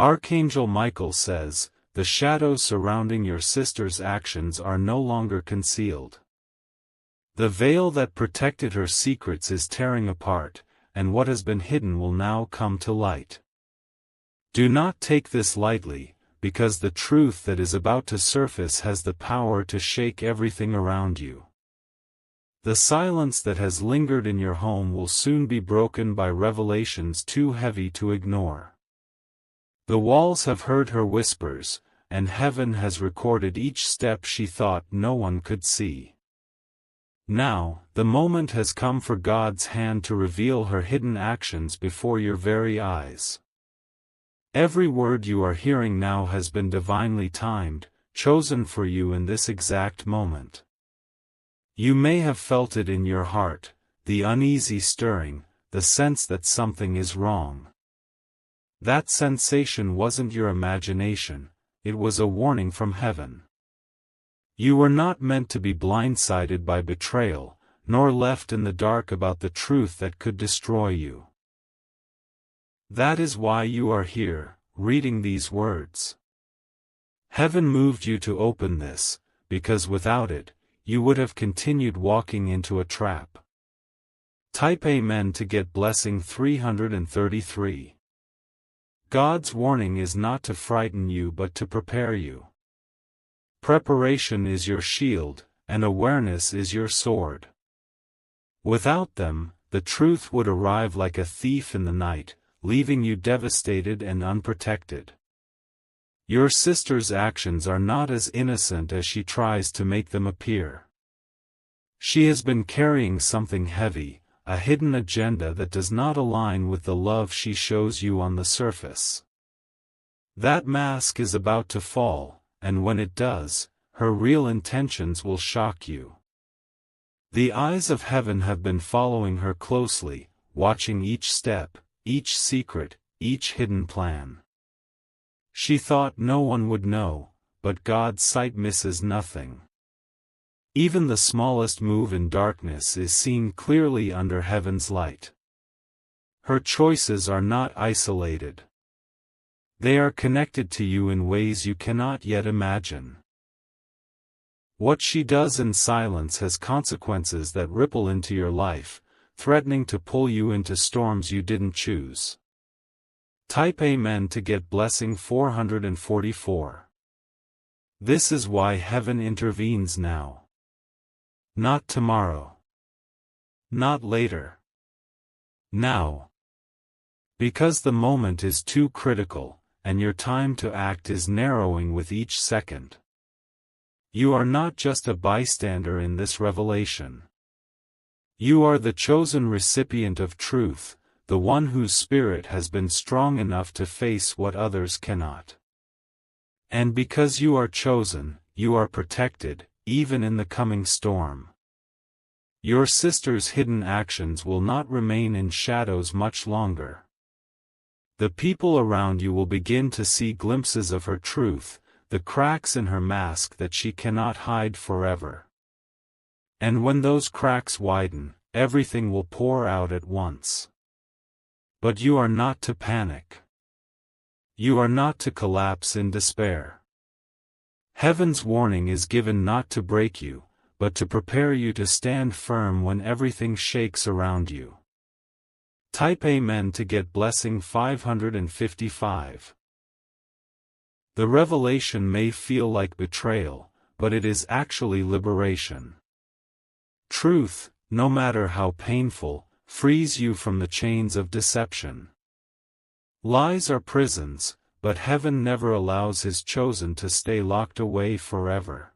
Archangel Michael says, the shadows surrounding your sister's actions are no longer concealed. The veil that protected her secrets is tearing apart, and what has been hidden will now come to light. Do not take this lightly, because the truth that is about to surface has the power to shake everything around you. The silence that has lingered in your home will soon be broken by revelations too heavy to ignore. The walls have heard her whispers, and heaven has recorded each step she thought no one could see. Now, the moment has come for God's hand to reveal her hidden actions before your very eyes. Every word you are hearing now has been divinely timed, chosen for you in this exact moment. You may have felt it in your heart, the uneasy stirring, the sense that something is wrong. That sensation wasn't your imagination, it was a warning from heaven. You were not meant to be blindsided by betrayal, nor left in the dark about the truth that could destroy you. That is why you are here, reading these words. Heaven moved you to open this, because without it, you would have continued walking into a trap. Type Amen to get blessing 333. God's warning is not to frighten you but to prepare you. Preparation is your shield, and awareness is your sword. Without them, the truth would arrive like a thief in the night, leaving you devastated and unprotected. Your sister's actions are not as innocent as she tries to make them appear. She has been carrying something heavy, a hidden agenda that does not align with the love she shows you on the surface. That mask is about to fall, and when it does, her real intentions will shock you. The eyes of heaven have been following her closely, watching each step, each secret, each hidden plan. She thought no one would know, but God's sight misses nothing. Even the smallest move in darkness is seen clearly under heaven's light. Her choices are not isolated. They are connected to you in ways you cannot yet imagine. What she does in silence has consequences that ripple into your life, threatening to pull you into storms you didn't choose. Type Amen to get blessing 444. This is why heaven intervenes now. Not tomorrow. Not later. Now. Because the moment is too critical, and your time to act is narrowing with each second. You are not just a bystander in this revelation. You are the chosen recipient of truth, the one whose spirit has been strong enough to face what others cannot. And because you are chosen, you are protected, even in the coming storm. Your sister's hidden actions will not remain in shadows much longer. The people around you will begin to see glimpses of her truth, the cracks in her mask that she cannot hide forever. And when those cracks widen, everything will pour out at once. But you are not to panic. You are not to collapse in despair. Heaven's warning is given not to break you, but to prepare you to stand firm when everything shakes around you. Type Amen to get blessing 555. The revelation may feel like betrayal, but it is actually liberation. Truth, no matter how painful, frees you from the chains of deception. Lies are prisons, but heaven never allows his chosen to stay locked away forever.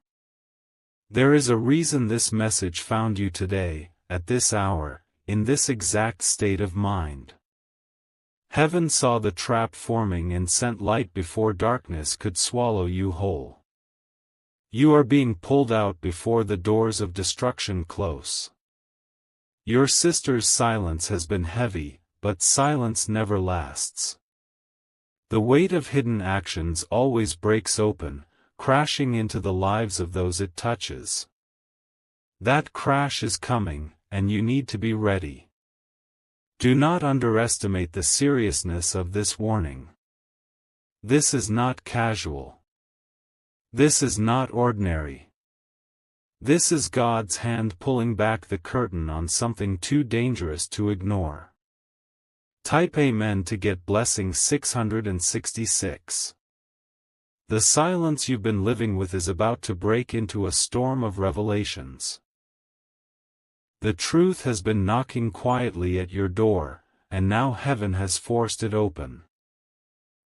There is a reason this message found you today, at this hour, in this exact state of mind. Heaven saw the trap forming and sent light before darkness could swallow you whole. You are being pulled out before the doors of destruction close. Your sister's silence has been heavy, but silence never lasts. The weight of hidden actions always breaks open, crashing into the lives of those it touches. That crash is coming, and you need to be ready. Do not underestimate the seriousness of this warning. This is not casual. This is not ordinary. This is God's hand pulling back the curtain on something too dangerous to ignore. Type Amen to get blessing 666. The silence you've been living with is about to break into a storm of revelations. The truth has been knocking quietly at your door, and now heaven has forced it open.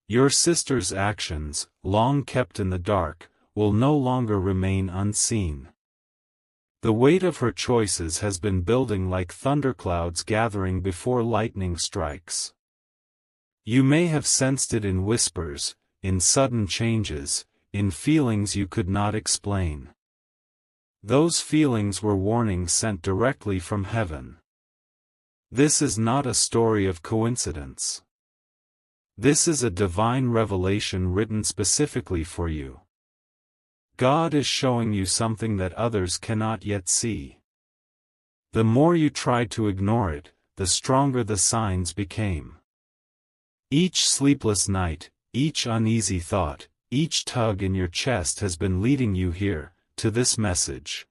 Your sister's actions, long kept in the dark, will no longer remain unseen. The weight of her choices has been building like thunderclouds gathering before lightning strikes. You may have sensed it in whispers, in sudden changes, in feelings you could not explain. Those feelings were warnings sent directly from heaven. This is not a story of coincidence. This is a divine revelation written specifically for you. God is showing you something that others cannot yet see. The more you tried to ignore it, the stronger the signs became. Each sleepless night, each uneasy thought, each tug in your chest has been leading you here, to this message.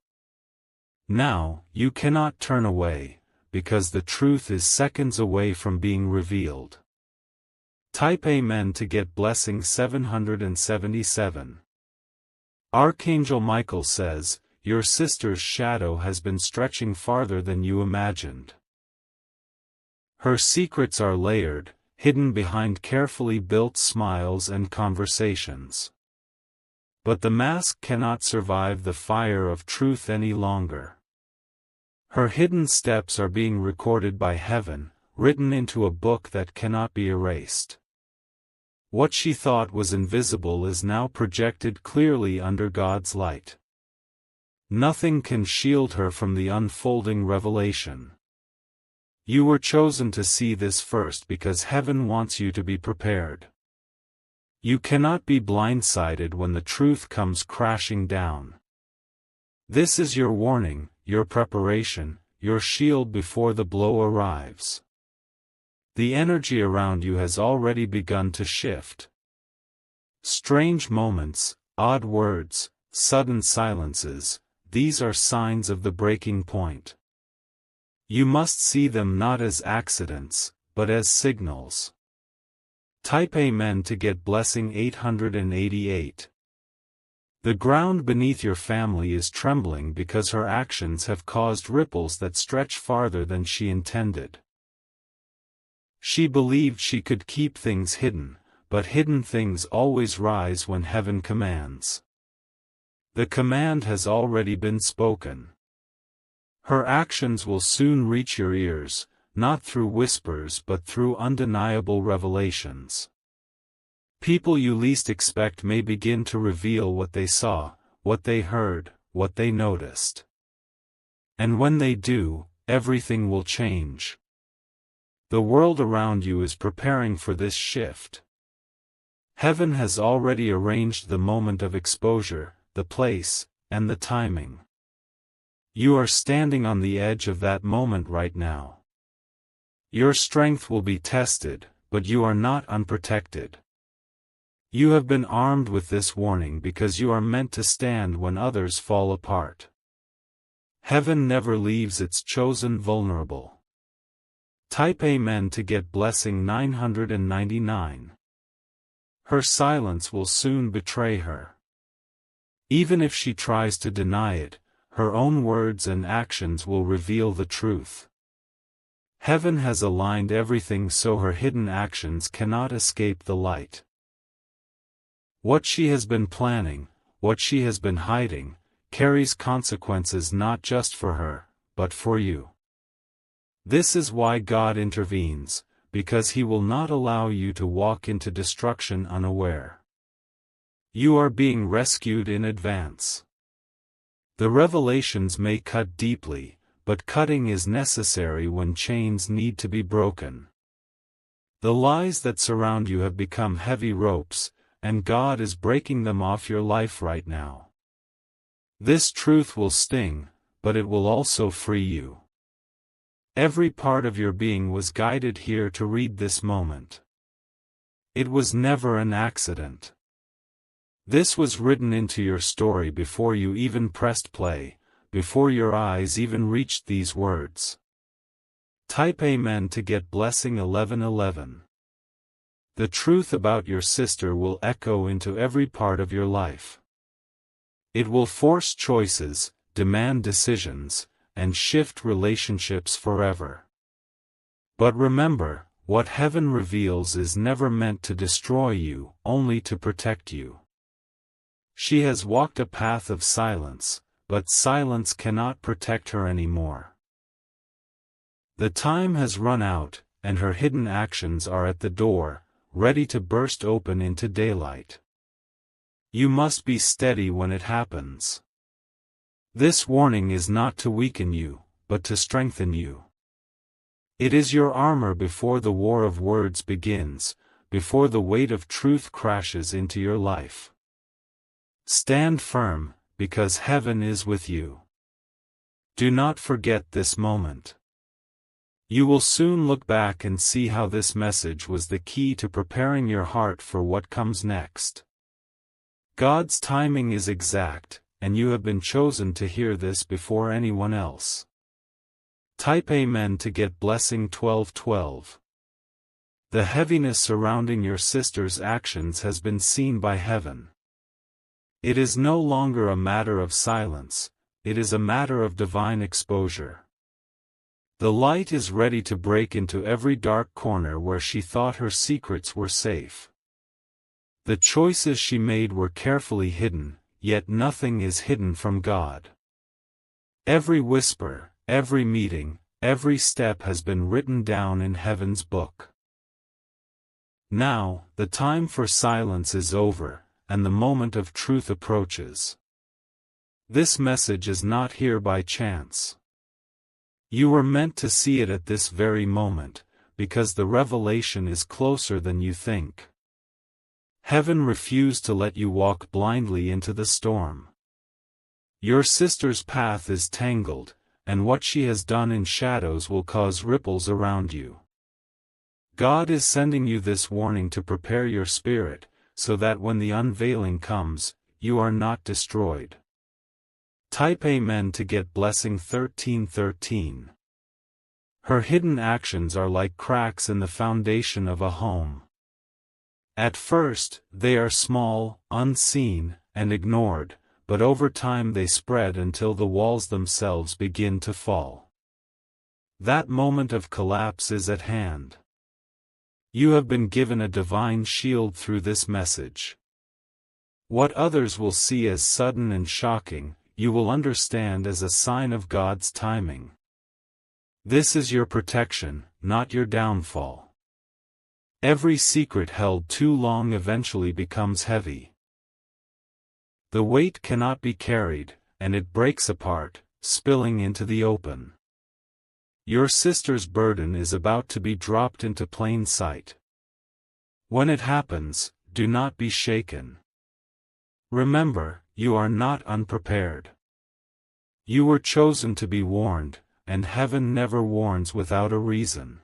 Now, you cannot turn away, because the truth is seconds away from being revealed. Type Amen to get blessing 777. Archangel Michael says, your sister's shadow has been stretching farther than you imagined. Her secrets are layered, hidden behind carefully built smiles and conversations. But the mask cannot survive the fire of truth any longer. Her hidden steps are being recorded by heaven, written into a book that cannot be erased. What she thought was invisible is now projected clearly under God's light. Nothing can shield her from the unfolding revelation. You were chosen to see this first because heaven wants you to be prepared. You cannot be blindsided when the truth comes crashing down. This is your warning, your preparation, your shield before the blow arrives. The energy around you has already begun to shift. Strange moments, odd words, sudden silences, these are signs of the breaking point. You must see them not as accidents, but as signals. Type Amen to get blessing 888. The ground beneath your family is trembling because her actions have caused ripples that stretch farther than she intended. She believed she could keep things hidden, but hidden things always rise when heaven commands. The command has already been spoken. Her actions will soon reach your ears, not through whispers but through undeniable revelations. People you least expect may begin to reveal what they saw, what they heard, what they noticed. And when they do, everything will change. The world around you is preparing for this shift. Heaven has already arranged the moment of exposure, the place, and the timing. You are standing on the edge of that moment right now. Your strength will be tested, but you are not unprotected. You have been armed with this warning because you are meant to stand when others fall apart. Heaven never leaves its chosen vulnerable. Type Amen to get blessing 999. Her silence will soon betray her. Even if she tries to deny it, her own words and actions will reveal the truth. Heaven has aligned everything so her hidden actions cannot escape the light. What she has been planning, what she has been hiding, carries consequences not just for her, but for you. This is why God intervenes, because He will not allow you to walk into destruction unaware. You are being rescued in advance. The revelations may cut deeply, but cutting is necessary when chains need to be broken. The lies that surround you have become heavy ropes, and God is breaking them off your life right now. This truth will sting, but it will also free you. Every part of your being was guided here to read this moment. It was never an accident. This was written into your story before you even pressed play, before your eyes even reached these words. Type Amen to get blessing 1111. The truth about your sister will echo into every part of your life. It will force choices, demand decisions, and shift relationships forever. But remember, what heaven reveals is never meant to destroy you, only to protect you. She has walked a path of silence, but silence cannot protect her anymore. The time has run out, and her hidden actions are at the door, ready to burst open into daylight. You must be steady when it happens. This warning is not to weaken you, but to strengthen you. It is your armor before the war of words begins, before the weight of truth crashes into your life. Stand firm, because heaven is with you. Do not forget this moment. You will soon look back and see how this message was the key to preparing your heart for what comes next. God's timing is exact, and you have been chosen to hear this before anyone else. Type Amen to get blessing 1212. The heaviness surrounding your sister's actions has been seen by heaven. It is no longer a matter of silence, it is a matter of divine exposure. The light is ready to break into every dark corner where she thought her secrets were safe. The choices she made were carefully hidden, yet nothing is hidden from God. Every whisper, every meeting, every step has been written down in heaven's book. Now, the time for silence is over, and the moment of truth approaches. This message is not here by chance. You were meant to see it at this very moment, because the revelation is closer than you think. Heaven refused to let you walk blindly into the storm. Your sister's path is tangled, and what she has done in shadows will cause ripples around you. God is sending you this warning to prepare your spirit, so that when the unveiling comes, you are not destroyed. Type Amen to get blessing 1313. Her hidden actions are like cracks in the foundation of a home. At first, they are small, unseen, and ignored, but over time they spread until the walls themselves begin to fall. That moment of collapse is at hand. You have been given a divine shield through this message. What others will see as sudden and shocking, you will understand as a sign of God's timing. This is your protection, not your downfall. Every secret held too long eventually becomes heavy. The weight cannot be carried, and it breaks apart, spilling into the open. Your sister's burden is about to be dropped into plain sight. When it happens, do not be shaken. Remember, you are not unprepared. You were chosen to be warned, and heaven never warns without a reason.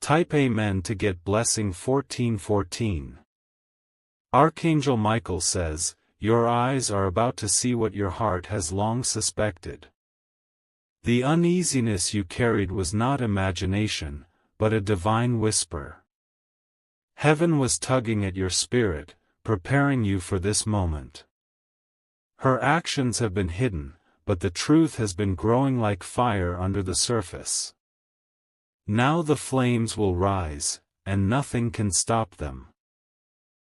Type Amen to get blessing 1414. Archangel Michael says, your eyes are about to see what your heart has long suspected. The uneasiness you carried was not imagination, but a divine whisper. Heaven was tugging at your spirit, preparing you for this moment. Her actions have been hidden, but the truth has been growing like fire under the surface. Now the flames will rise, and nothing can stop them.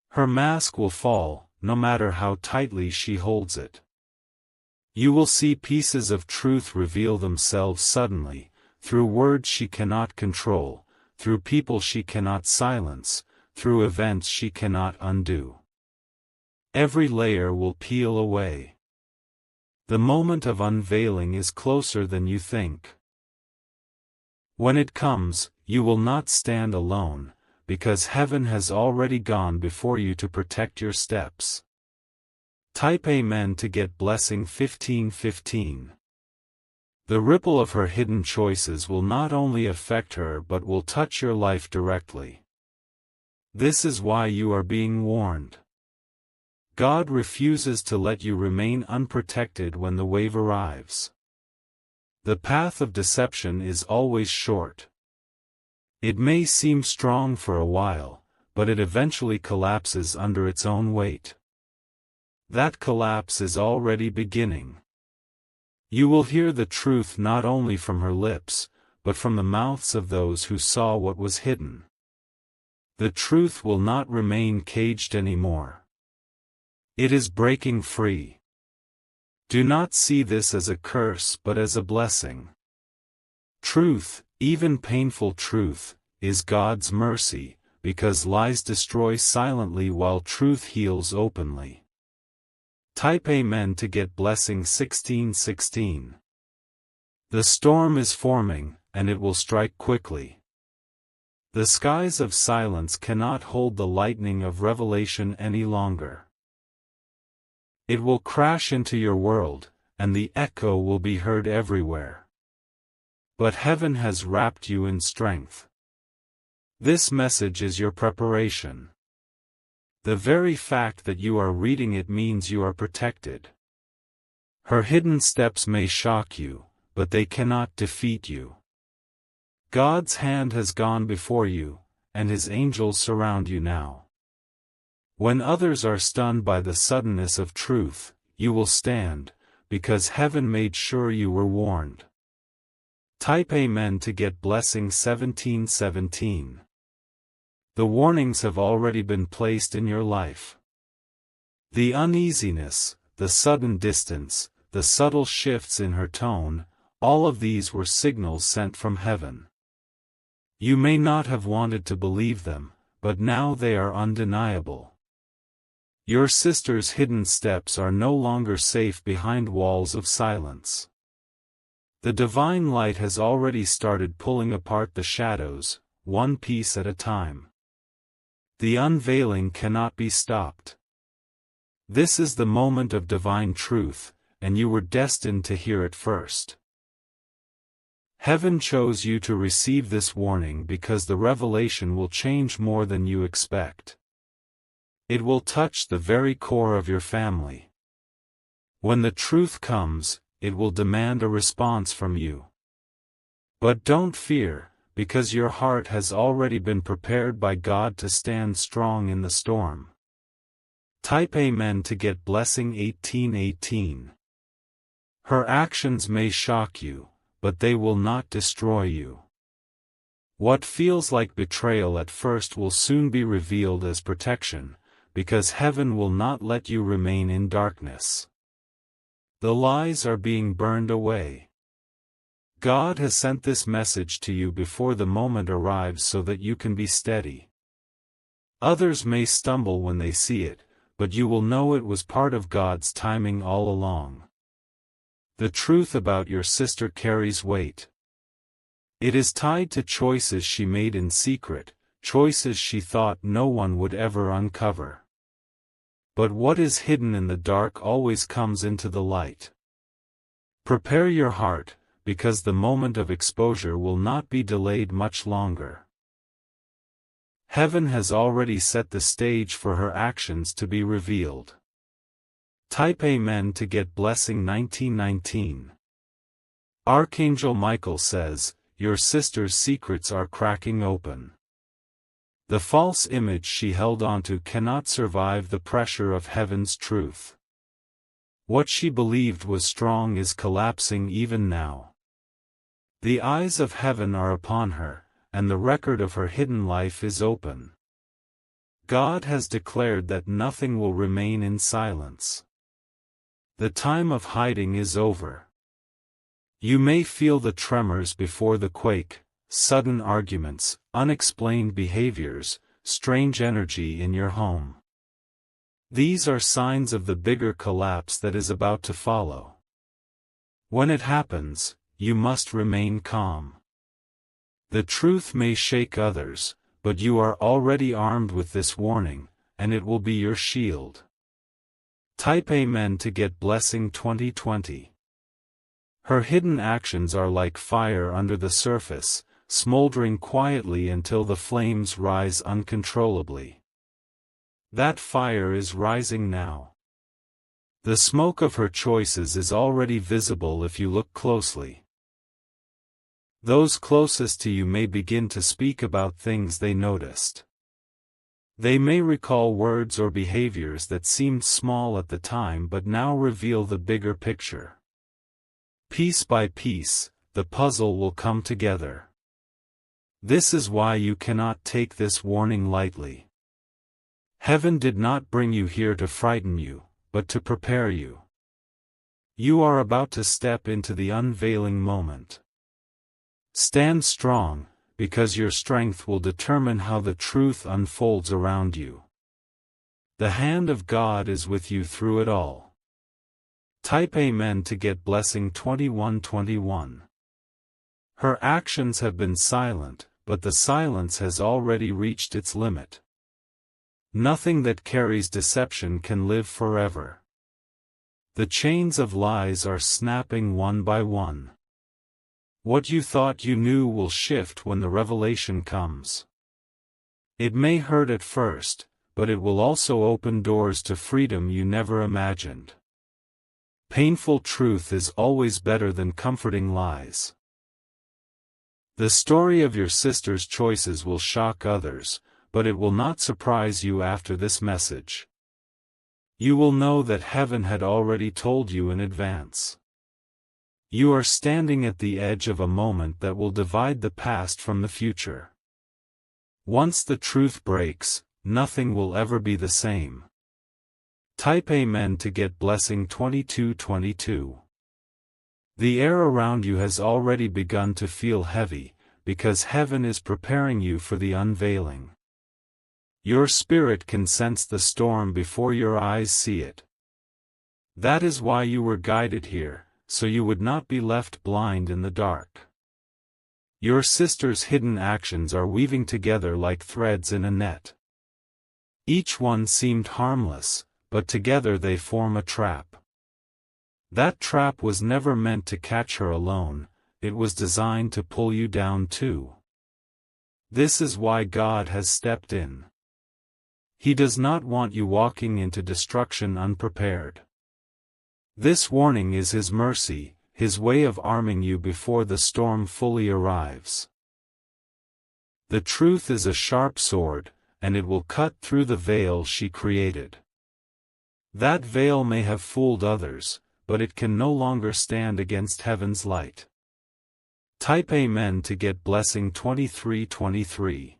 Her mask will fall, no matter how tightly she holds it. You will see pieces of truth reveal themselves suddenly, through words she cannot control, through people she cannot silence, through events she cannot undo. Every layer will peel away. The moment of unveiling is closer than you think. When it comes, you will not stand alone, because heaven has already gone before you to protect your steps. Type Amen to get blessing 1515. The ripple of her hidden choices will not only affect her but will touch your life directly. This is why you are being warned. God refuses to let you remain unprotected when the wave arrives. The path of deception is always short. It may seem strong for a while, but it eventually collapses under its own weight. That collapse is already beginning. You will hear the truth not only from her lips, but from the mouths of those who saw what was hidden. The truth will not remain caged anymore. It is breaking free. Do not see this as a curse but as a blessing. Truth, even painful truth, is God's mercy, because lies destroy silently while truth heals openly. Type Amen to get blessing 1616. The storm is forming, and it will strike quickly. The skies of silence cannot hold the lightning of revelation any longer. It will crash into your world, and the echo will be heard everywhere. But heaven has wrapped you in strength. This message is your preparation. The very fact that you are reading it means you are protected. Her hidden steps may shock you, but they cannot defeat you. God's hand has gone before you, and His angels surround you now. When others are stunned by the suddenness of truth, you will stand, because heaven made sure you were warned. Type Amen to get blessing 1717. The warnings have already been placed in your life. The uneasiness, the sudden distance, the subtle shifts in her tone, all of these were signals sent from heaven. You may not have wanted to believe them, but now they are undeniable. Your sister's hidden steps are no longer safe behind walls of silence. The divine light has already started pulling apart the shadows, one piece at a time. The unveiling cannot be stopped. This is the moment of divine truth, and you were destined to hear it first. Heaven chose you to receive this warning because the revelation will change more than you expect. It will touch the very core of your family. When the truth comes, it will demand a response from you. But don't fear, because your heart has already been prepared by God to stand strong in the storm. Type Amen to get blessing 1818. Her actions may shock you, but they will not destroy you. What feels like betrayal at first will soon be revealed as protection, because heaven will not let you remain in darkness. The lies are being burned away. God has sent this message to you before the moment arrives so that you can be steady. Others may stumble when they see it, but you will know it was part of God's timing all along. The truth about your sister carries weight. It is tied to choices she made in secret, choices she thought no one would ever uncover. But what is hidden in the dark always comes into the light. Prepare your heart, because the moment of exposure will not be delayed much longer. Heaven has already set the stage for her actions to be revealed. Type Amen to get blessing 1919. Archangel Michael says, your sister's secrets are cracking open. The false image she held onto cannot survive the pressure of heaven's truth. What she believed was strong is collapsing even now. The eyes of heaven are upon her, and the record of her hidden life is open. God has declared that nothing will remain in silence. The time of hiding is over. You may feel the tremors before the quake, sudden arguments, unexplained behaviors, strange energy in your home. These are signs of the bigger collapse that is about to follow. When it happens, you must remain calm. The truth may shake others, but you are already armed with this warning, and it will be your shield. Type Amen to get blessing 2020. Her hidden actions are like fire under the surface, smoldering quietly until the flames rise uncontrollably. That fire is rising now. The smoke of her choices is already visible if you look closely. Those closest to you may begin to speak about things they noticed. They may recall words or behaviors that seemed small at the time but now reveal the bigger picture. Piece by piece, the puzzle will come together. This is why you cannot take this warning lightly. Heaven did not bring you here to frighten you, but to prepare you. You are about to step into the unveiling moment. Stand strong, because your strength will determine how the truth unfolds around you. The hand of God is with you through it all. Type Amen to get blessing 2121. Her actions have been silent, but the silence has already reached its limit. Nothing that carries deception can live forever. The chains of lies are snapping one by one. What you thought you knew will shift when the revelation comes. It may hurt at first, but it will also open doors to freedom you never imagined. Painful truth is always better than comforting lies. The story of your sister's choices will shock others, but it will not surprise you after this message. You will know that heaven had already told you in advance. You are standing at the edge of a moment that will divide the past from the future. Once the truth breaks, nothing will ever be the same. Type Amen to get blessing 2222. The air around you has already begun to feel heavy, because heaven is preparing you for the unveiling. Your spirit can sense the storm before your eyes see it. That is why you were guided here, so you would not be left blind in the dark. Your sister's hidden actions are weaving together like threads in a net. Each one seemed harmless, but together they form a trap. That trap was never meant to catch her alone, it was designed to pull you down too. This is why God has stepped in. He does not want you walking into destruction unprepared. This warning is His mercy, His way of arming you before the storm fully arrives. The truth is a sharp sword, and it will cut through the veil she created. That veil may have fooled others, but it can no longer stand against heaven's light. Type Amen to get blessing 2323.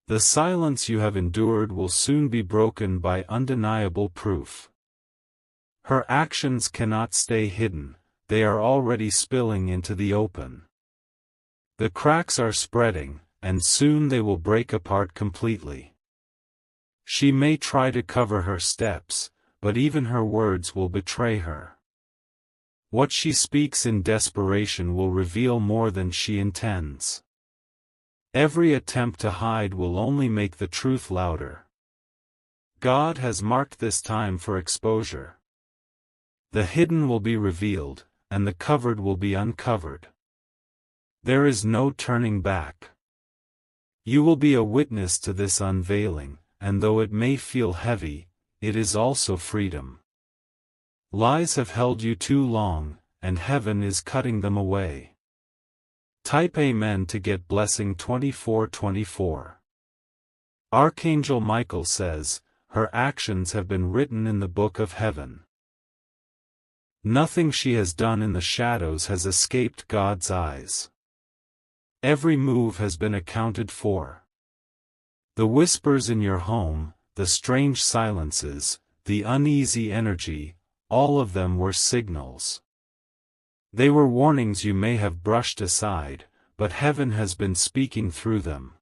The silence you have endured will soon be broken by undeniable proof. Her actions cannot stay hidden, they are already spilling into the open. The cracks are spreading, and soon they will break apart completely. She may try to cover her steps, but even her words will betray her. What she speaks in desperation will reveal more than she intends. Every attempt to hide will only make the truth louder. God has marked this time for exposure. The hidden will be revealed, and the covered will be uncovered. There is no turning back. You will be a witness to this unveiling, and though it may feel heavy, it is also freedom. Lies have held you too long, and heaven is cutting them away. Type Amen to get blessing 2424. Archangel Michael says, her actions have been written in the book of heaven. Nothing she has done in the shadows has escaped God's eyes. Every move has been accounted for. The whispers in your home, the strange silences, the uneasy energy, all of them were signals. They were warnings you may have brushed aside, but heaven has been speaking through them.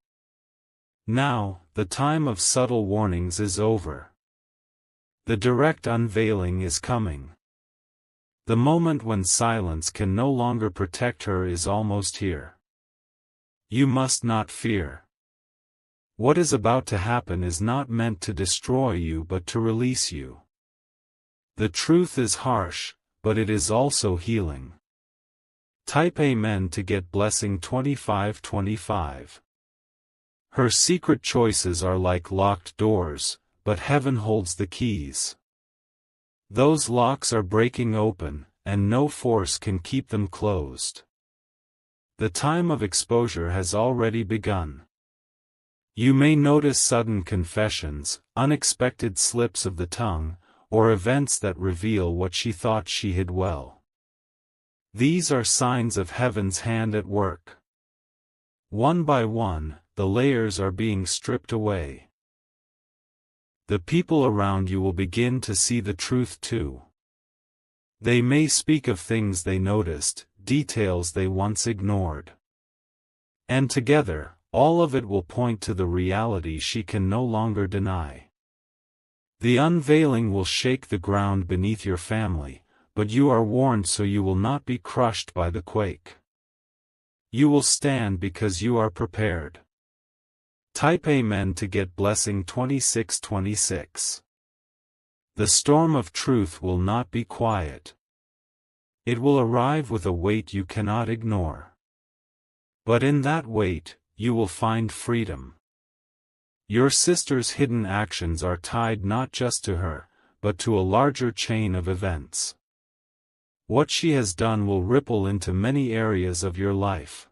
Now, the time of subtle warnings is over. The direct unveiling is coming. The moment when silence can no longer protect her is almost here. You must not fear. What is about to happen is not meant to destroy you but to release you. The truth is harsh, but it is also healing. Type Amen to get blessing 2525. Her secret choices are like locked doors, but heaven holds the keys. Those locks are breaking open, and no force can keep them closed. The time of exposure has already begun. You may notice sudden confessions, unexpected slips of the tongue, or events that reveal what she thought she hid well. These are signs of heaven's hand at work. One by one, the layers are being stripped away. The people around you will begin to see the truth too. They may speak of things they noticed, details they once ignored. And together, all of it will point to the reality she can no longer deny. The unveiling will shake the ground beneath your family, but you are warned so you will not be crushed by the quake. You will stand because you are prepared. Type Amen to get blessing 2626. The storm of truth will not be quiet. It will arrive with a weight you cannot ignore. But in that weight, you will find freedom. Your sister's hidden actions are tied not just to her, but to a larger chain of events. What she has done will ripple into many areas of your life.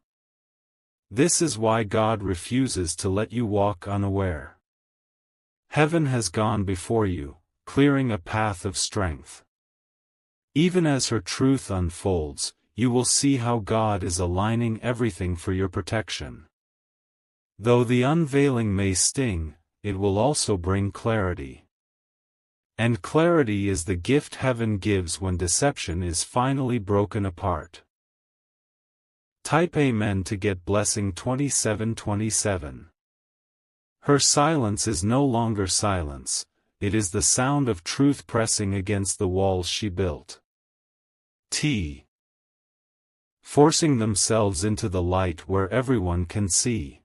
This is why God refuses to let you walk unaware. Heaven has gone before you, clearing a path of strength. Even as her truth unfolds, you will see how God is aligning everything for your protection. Though the unveiling may sting, it will also bring clarity. And clarity is the gift heaven gives when deception is finally broken apart. Type Amen to get blessing 2727. Her silence is no longer silence, it is the sound of truth pressing against the walls she built. Forcing themselves into the light where everyone can see.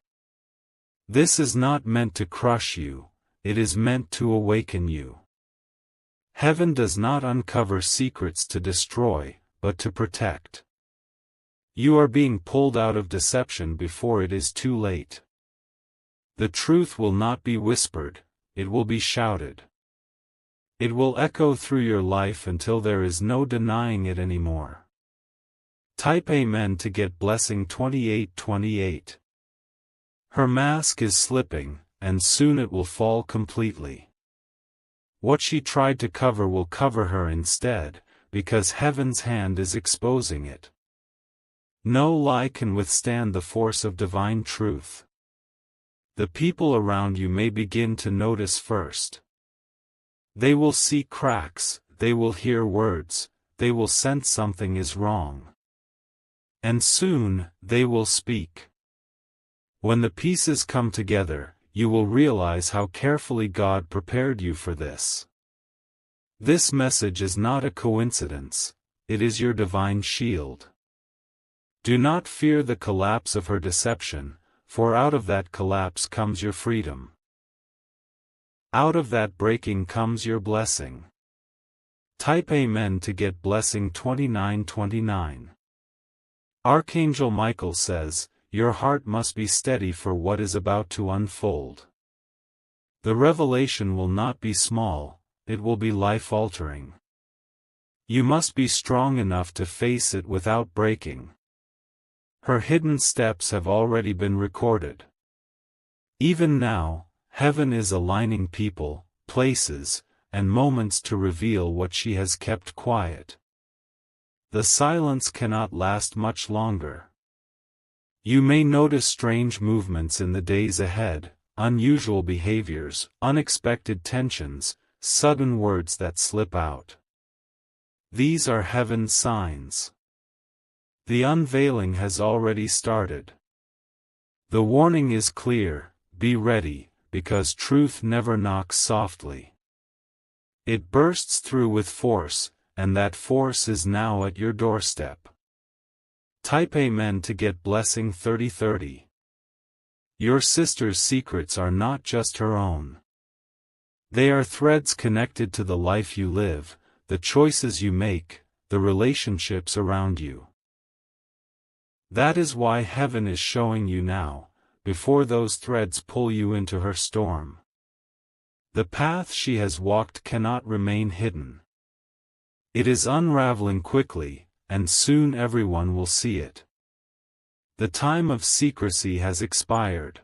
This is not meant to crush you, it is meant to awaken you. Heaven does not uncover secrets to destroy, but to protect. You are being pulled out of deception before it is too late. The truth will not be whispered, it will be shouted. It will echo through your life until there is no denying it anymore. Type Amen to get blessing 2828. Her mask is slipping, and soon it will fall completely. What she tried to cover will cover her instead, because heaven's hand is exposing it. No lie can withstand the force of divine truth. The people around you may begin to notice first. They will see cracks, they will hear words, they will sense something is wrong. And soon, they will speak. When the pieces come together, you will realize how carefully God prepared you for this. This message is not a coincidence, it is your divine shield. Do not fear the collapse of her deception, for out of that collapse comes your freedom. Out of that breaking comes your blessing. Type Amen to get blessing 2929. Archangel Michael says, your heart must be steady for what is about to unfold. The revelation will not be small, it will be life-altering. You must be strong enough to face it without breaking. Her hidden steps have already been recorded. Even now, heaven is aligning people, places, and moments to reveal what she has kept quiet. The silence cannot last much longer. You may notice strange movements in the days ahead, unusual behaviors, unexpected tensions, sudden words that slip out. These are heaven's signs. The unveiling has already started. The warning is clear, be ready, because truth never knocks softly. It bursts through with force, and that force is now at your doorstep. Type Amen to get blessing 3030. Your sister's secrets are not just her own. They are threads connected to the life you live, the choices you make, the relationships around you. That is why heaven is showing you now, before those threads pull you into her storm. The path she has walked cannot remain hidden. It is unraveling quickly, and soon everyone will see it. The time of secrecy has expired.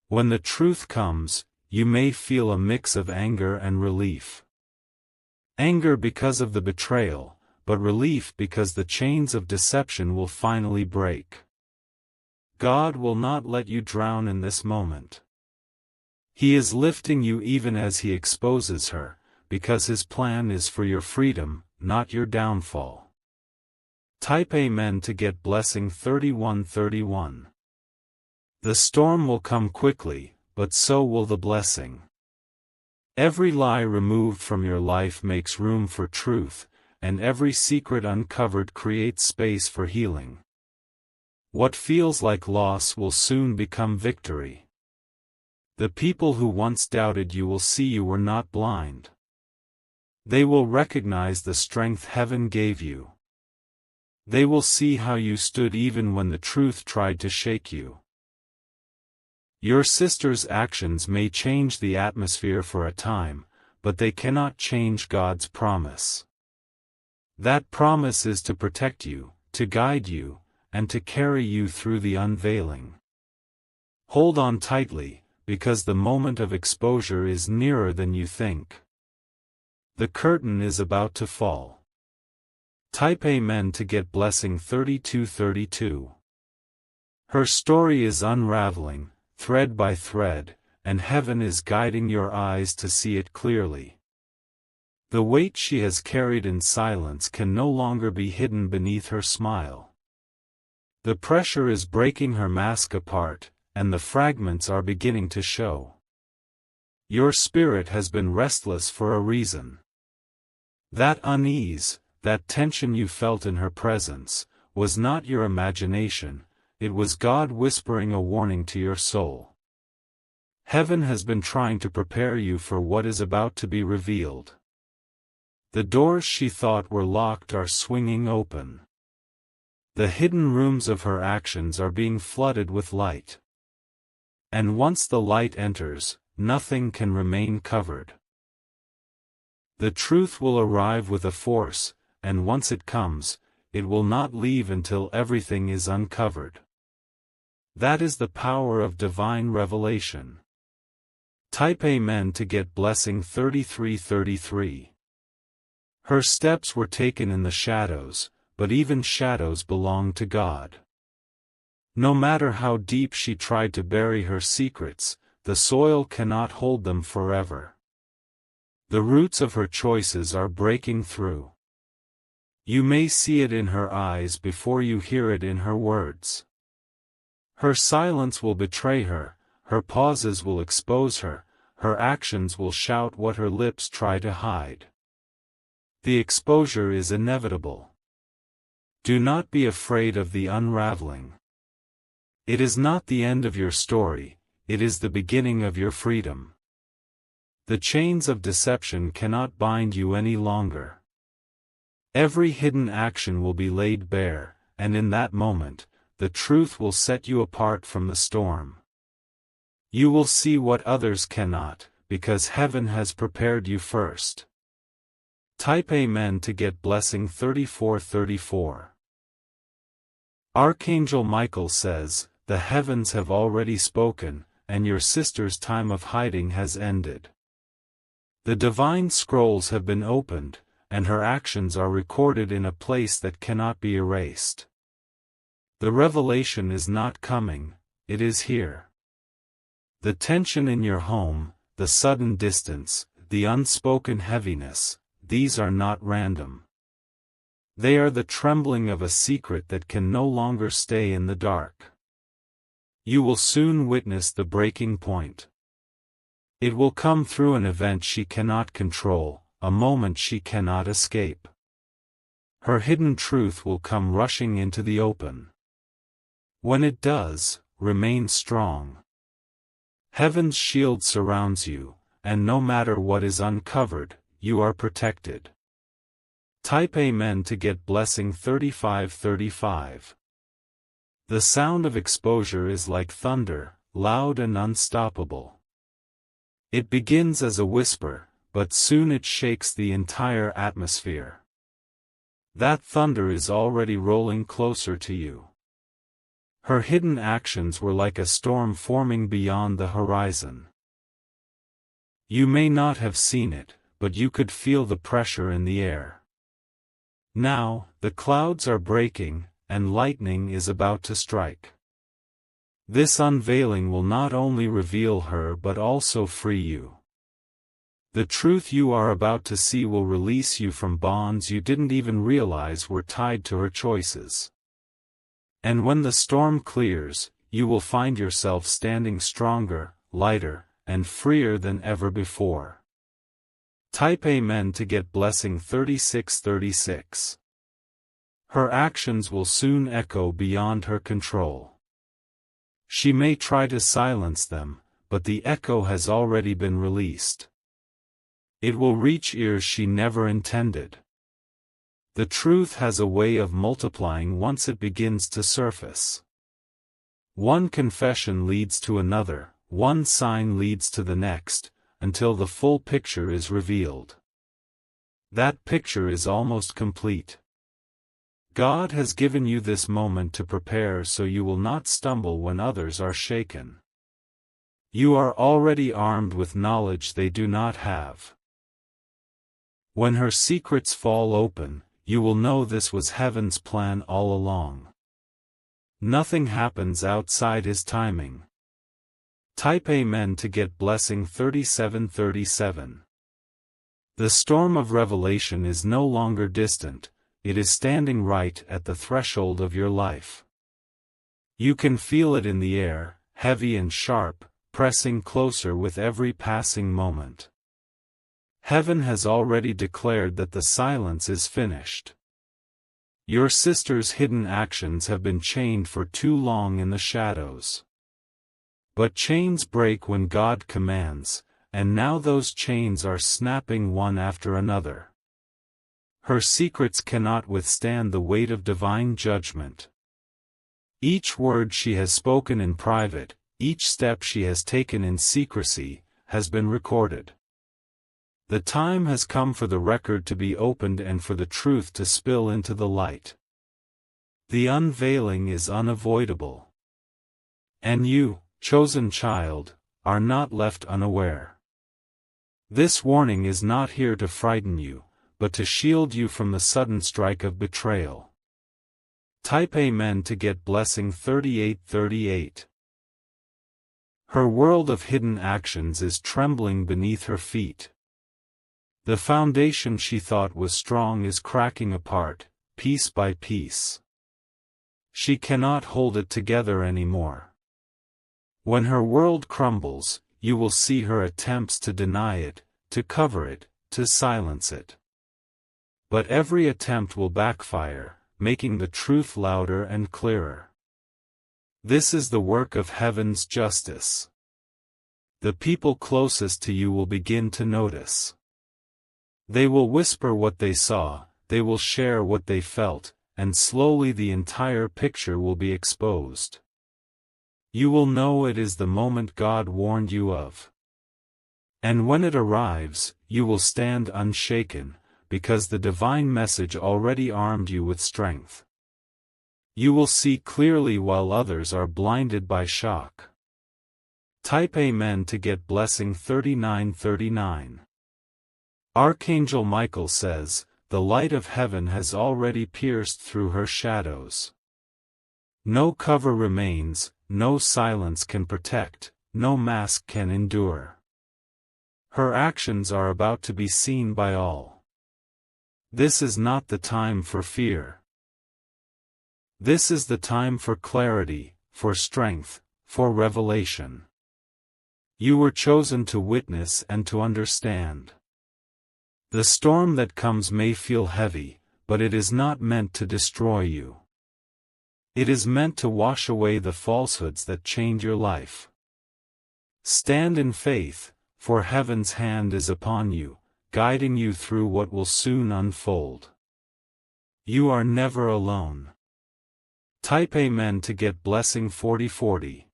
When the truth comes, you may feel a mix of anger and relief. Anger because of the betrayal, but relief because the chains of deception will finally break. God will not let you drown in this moment. He is lifting you even as He exposes her, because His plan is for your freedom, not your downfall. Type Amen to get blessing 3131. The storm will come quickly, but so will the blessing. Every lie removed from your life makes room for truth, and every secret uncovered creates space for healing. What feels like loss will soon become victory. The people who once doubted you will see you were not blind. They will recognize the strength heaven gave you. They will see how you stood even when the truth tried to shake you. Your sister's actions may change the atmosphere for a time, but they cannot change God's promise. That promise is to protect you, to guide you, and to carry you through the unveiling. Hold on tightly, because the moment of exposure is nearer than you think. The curtain is about to fall. Type Amen to get blessing 3232. Her story is unraveling, thread by thread, and heaven is guiding your eyes to see it clearly. The weight she has carried in silence can no longer be hidden beneath her smile. The pressure is breaking her mask apart, and the fragments are beginning to show. Your spirit has been restless for a reason. That unease, that tension you felt in her presence, was not your imagination, it was God whispering a warning to your soul. Heaven has been trying to prepare you for what is about to be revealed. The doors she thought were locked are swinging open. The hidden rooms of her actions are being flooded with light. And once the light enters, nothing can remain covered. The truth will arrive with a force, and once it comes, it will not leave until everything is uncovered. That is the power of divine revelation. Type Amen to get blessing 3333. Her steps were taken in the shadows, but even shadows belong to God. No matter how deep she tried to bury her secrets, the soil cannot hold them forever. The roots of her choices are breaking through. You may see it in her eyes before you hear it in her words. Her silence will betray her, her pauses will expose her, her actions will shout what her lips try to hide. The exposure is inevitable. Do not be afraid of the unraveling. It is not the end of your story, it is the beginning of your freedom. The chains of deception cannot bind you any longer. Every hidden action will be laid bare, and in that moment, the truth will set you apart from the storm. You will see what others cannot, because heaven has prepared you first. Type Amen to get blessing 3434. Archangel Michael says, the heavens have already spoken, and your sister's time of hiding has ended. The divine scrolls have been opened, and her actions are recorded in a place that cannot be erased. The revelation is not coming, it is here. The tension in your home, the sudden distance, the unspoken heaviness, these are not random. They are the trembling of a secret that can no longer stay in the dark. You will soon witness the breaking point. It will come through an event she cannot control, a moment she cannot escape. Her hidden truth will come rushing into the open. When it does, remain strong. Heaven's shield surrounds you, and no matter what is uncovered, you are protected. Type Amen to get blessing 3535. The sound of exposure is like thunder, loud and unstoppable. It begins as a whisper, but soon it shakes the entire atmosphere. That thunder is already rolling closer to you. Her hidden actions were like a storm forming beyond the horizon. You may not have seen it, but you could feel the pressure in the air. Now, the clouds are breaking, and lightning is about to strike. This unveiling will not only reveal her but also free you. The truth you are about to see will release you from bonds you didn't even realize were tied to her choices. And when the storm clears, you will find yourself standing stronger, lighter, and freer than ever before. Type Amen to get blessing 3636. Her actions will soon echo beyond her control. She may try to silence them, but the echo has already been released. It will reach ears she never intended. The truth has a way of multiplying once it begins to surface. One confession leads to another, one sign leads to the next, until the full picture is revealed. That picture is almost complete. God has given you this moment to prepare so you will not stumble when others are shaken. You are already armed with knowledge they do not have. When her secrets fall open, you will know this was heaven's plan all along. Nothing happens outside his timing. Type Amen to get blessing 3737. The storm of revelation is no longer distant, it is standing right at the threshold of your life. You can feel it in the air, heavy and sharp, pressing closer with every passing moment. Heaven has already declared that the silence is finished. Your sister's hidden actions have been chained for too long in the shadows. But chains break when God commands, and now those chains are snapping one after another. Her secrets cannot withstand the weight of divine judgment. Each word she has spoken in private, each step she has taken in secrecy, has been recorded. The time has come for the record to be opened and for the truth to spill into the light. The unveiling is unavoidable. And you, chosen child, are not left unaware. This warning is not here to frighten you, but to shield you from the sudden strike of betrayal. Type Amen to get blessing 3838. Her world of hidden actions is trembling beneath her feet. The foundation she thought was strong is cracking apart, piece by piece. She cannot hold it together anymore. When her world crumbles, you will see her attempts to deny it, to cover it, to silence it. But every attempt will backfire, making the truth louder and clearer. This is the work of heaven's justice. The people closest to you will begin to notice. They will whisper what they saw, they will share what they felt, and slowly the entire picture will be exposed. You will know it is the moment God warned you of. And when it arrives, you will stand unshaken, because the divine message already armed you with strength. You will see clearly while others are blinded by shock. Type Amen to get blessing 3939. Archangel Michael says, the light of heaven has already pierced through her shadows. No cover remains, no silence can protect, no mask can endure. Her actions are about to be seen by all. This is not the time for fear. This is the time for clarity, for strength, for revelation. You were chosen to witness and to understand. The storm that comes may feel heavy, but it is not meant to destroy you. It is meant to wash away the falsehoods that chained your life. Stand in faith, for heaven's hand is upon you, guiding you through what will soon unfold. You are never alone. Type Amen to get blessing 4040.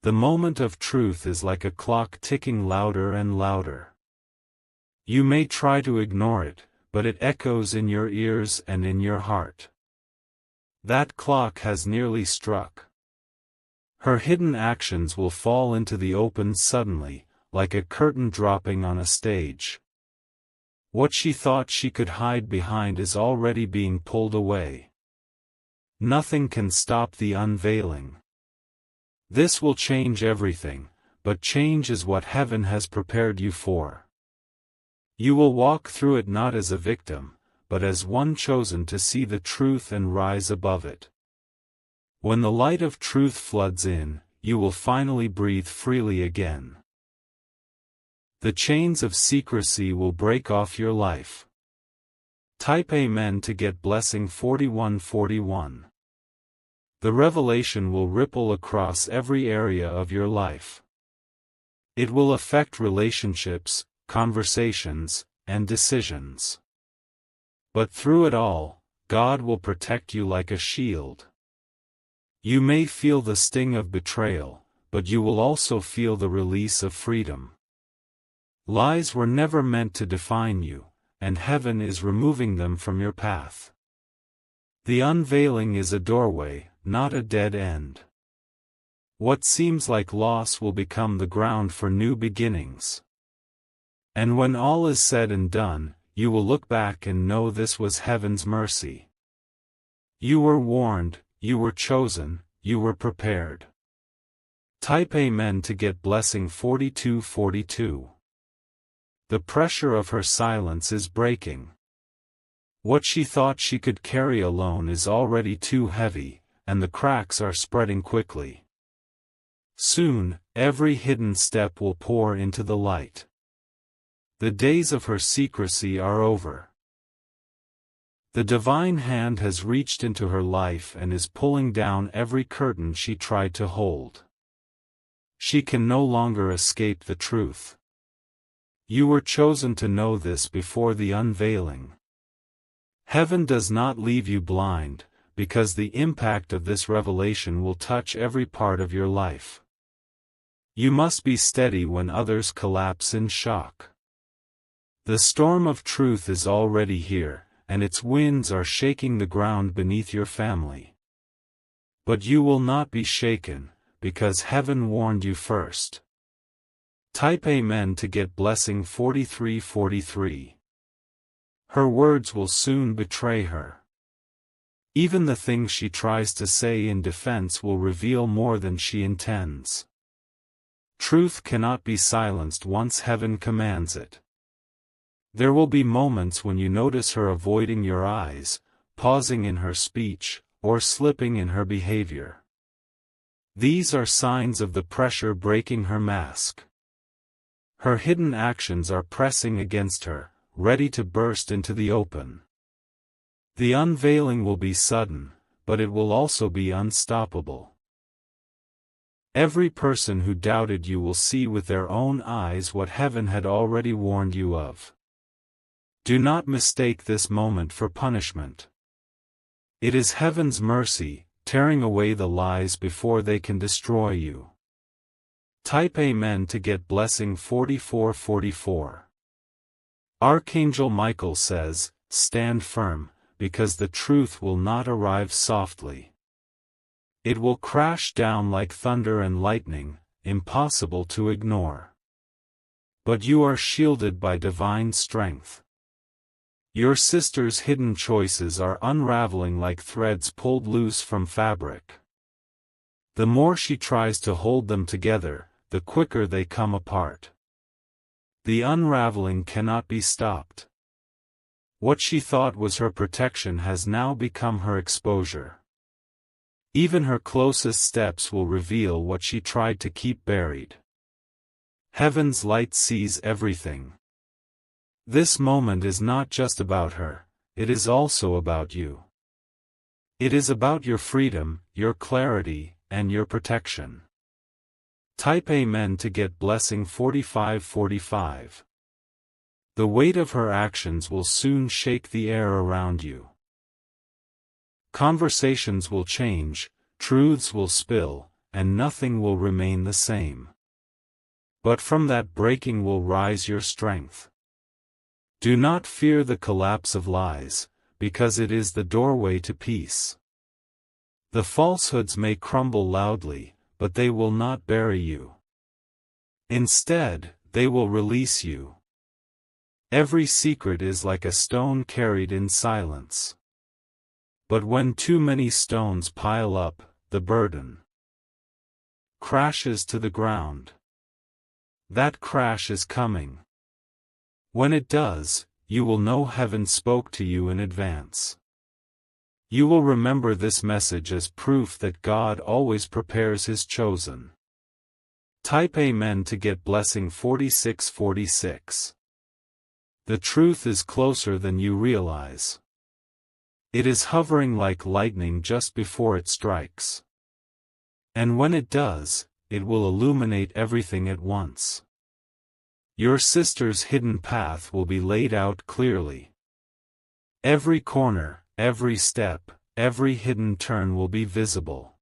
The moment of truth is like a clock ticking louder and louder. You may try to ignore it, but it echoes in your ears and in your heart. That clock has nearly struck. Her hidden actions will fall into the open suddenly, like a curtain dropping on a stage. What she thought she could hide behind is already being pulled away. Nothing can stop the unveiling. This will change everything, but change is what heaven has prepared you for. You will walk through it not as a victim, but as one chosen to see the truth and rise above it. When the light of truth floods in, you will finally breathe freely again. The chains of secrecy will break off your life. Type Amen to get blessing 4141. The revelation will ripple across every area of your life. It will affect relationships, conversations, and decisions. But through it all, God will protect you like a shield. You may feel the sting of betrayal, but you will also feel the release of freedom. Lies were never meant to define you, and heaven is removing them from your path. The unveiling is a doorway, not a dead end. What seems like loss will become the ground for new beginnings. And when all is said and done, you will look back and know this was heaven's mercy. You were warned, you were chosen, you were prepared. Type Amen to get blessing 4242. The pressure of her silence is breaking. What she thought she could carry alone is already too heavy, and the cracks are spreading quickly. Soon, every hidden step will pour into the light. The days of her secrecy are over. The divine hand has reached into her life and is pulling down every curtain she tried to hold. She can no longer escape the truth. You were chosen to know this before the unveiling. Heaven does not leave you blind, because the impact of this revelation will touch every part of your life. You must be steady when others collapse in shock. The storm of truth is already here, and its winds are shaking the ground beneath your family. But you will not be shaken, because heaven warned you first. Type Amen to get blessing 4343. Her words will soon betray her. Even the things she tries to say in defense will reveal more than she intends. Truth cannot be silenced once heaven commands it. There will be moments when you notice her avoiding your eyes, pausing in her speech, or slipping in her behavior. These are signs of the pressure breaking her mask. Her hidden actions are pressing against her, ready to burst into the open. The unveiling will be sudden, but it will also be unstoppable. Every person who doubted you will see with their own eyes what heaven had already warned you of. Do not mistake this moment for punishment. It is heaven's mercy, tearing away the lies before they can destroy you. Type Amen to get blessing 4444. Archangel Michael says, "Stand firm, because the truth will not arrive softly. It will crash down like thunder and lightning, impossible to ignore. But you are shielded by divine strength. Your sister's hidden choices are unraveling like threads pulled loose from fabric. The more she tries to hold them together, the quicker they come apart. The unraveling cannot be stopped. What she thought was her protection has now become her exposure. Even her closest steps will reveal what she tried to keep buried. Heaven's light sees everything. This moment is not just about her, it is also about you. It is about your freedom, your clarity, and your protection. Type Amen to get blessing 4545. The weight of her actions will soon shake the air around you. Conversations will change, truths will spill, and nothing will remain the same. But from that breaking will rise your strength. Do not fear the collapse of lies, because it is the doorway to peace. The falsehoods may crumble loudly, but they will not bury you. Instead, they will release you. Every secret is like a stone carried in silence. But when too many stones pile up, the burden crashes to the ground. That crash is coming. When it does, you will know heaven spoke to you in advance. You will remember this message as proof that God always prepares His chosen. Type Amen to get blessing 4646. The truth is closer than you realize. It is hovering like lightning just before it strikes. And when it does, it will illuminate everything at once. Your sister's hidden path will be laid out clearly. Every corner, every step, every hidden turn will be visible.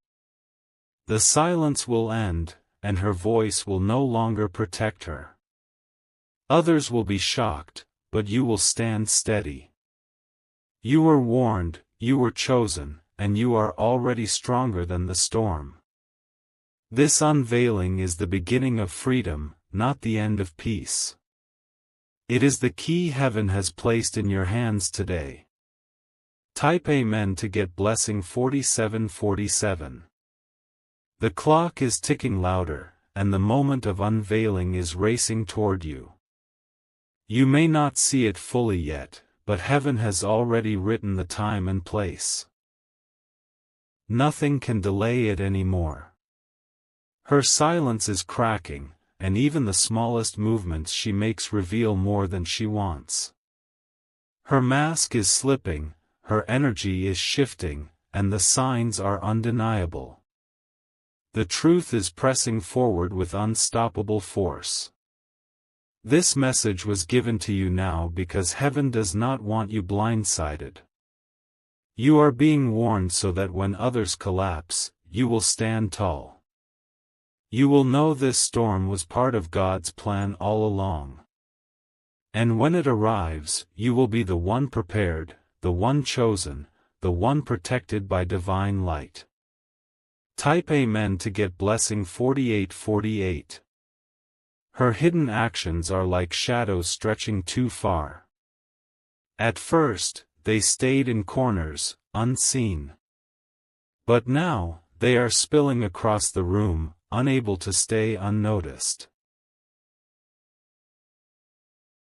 The silence will end, and her voice will no longer protect her. Others will be shocked, but you will stand steady. You were warned, you were chosen, and you are already stronger than the storm. This unveiling is the beginning of freedom, not the end of peace. It is the key heaven has placed in your hands today. Type Amen to get blessing 4747. The clock is ticking louder, and the moment of unveiling is racing toward you. You may not see it fully yet, but heaven has already written the time and place. Nothing can delay it anymore. Her silence is cracking, and even the smallest movements she makes reveal more than she wants. Her mask is slipping, her energy is shifting, and the signs are undeniable. The truth is pressing forward with unstoppable force. This message was given to you now because heaven does not want you blindsided. You are being warned so that when others collapse, you will stand tall. You will know this storm was part of God's plan all along. And when it arrives, you will be the one prepared, the one chosen, the one protected by divine light. Type Amen to get blessing 4848. Her hidden actions are like shadows stretching too far. At first, they stayed in corners, unseen. But now, they are spilling across the room, unable to stay unnoticed.